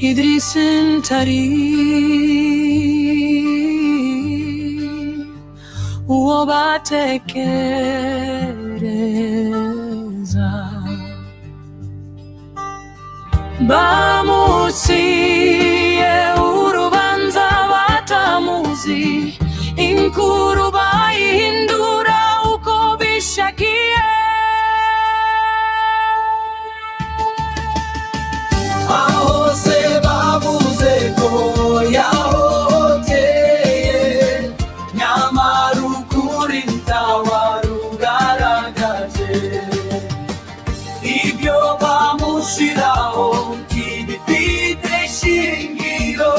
Idriss'in uobatekereza bamuciye urubanza batamuzi inkuru bayihindura uko bishakiye ahose bavuze ko yahohoteye nyamara ukuri ntawarugaragaje ibyo bamushiraho ntibifite shingiro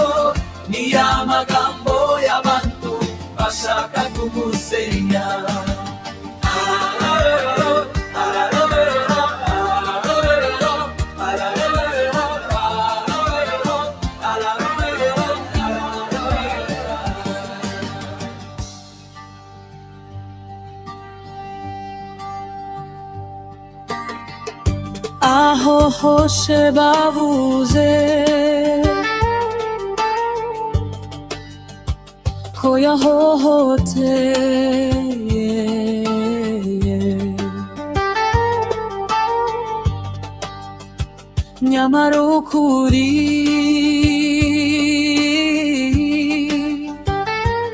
ni amagambo y'abantu bashaka kumusenya aho hose bavuze ko yahohoteye nyamara ukuri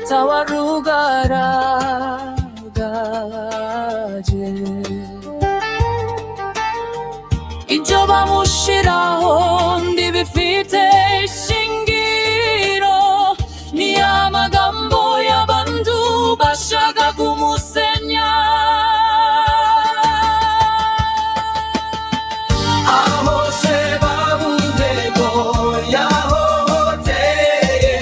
tawarugaragaje ibyo bamushiraho ntibifite shingiro ni amagambo y'abantu bashaka kumusenya ahose bavuze ko yahohoteye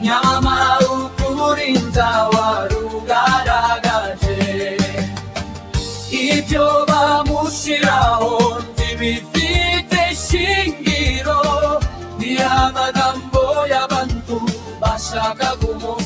nyamara ukuri ntawarugaragaje ibyo bamushiraho bifite shingiro ni amagambo y'abantu bashaka kumusenya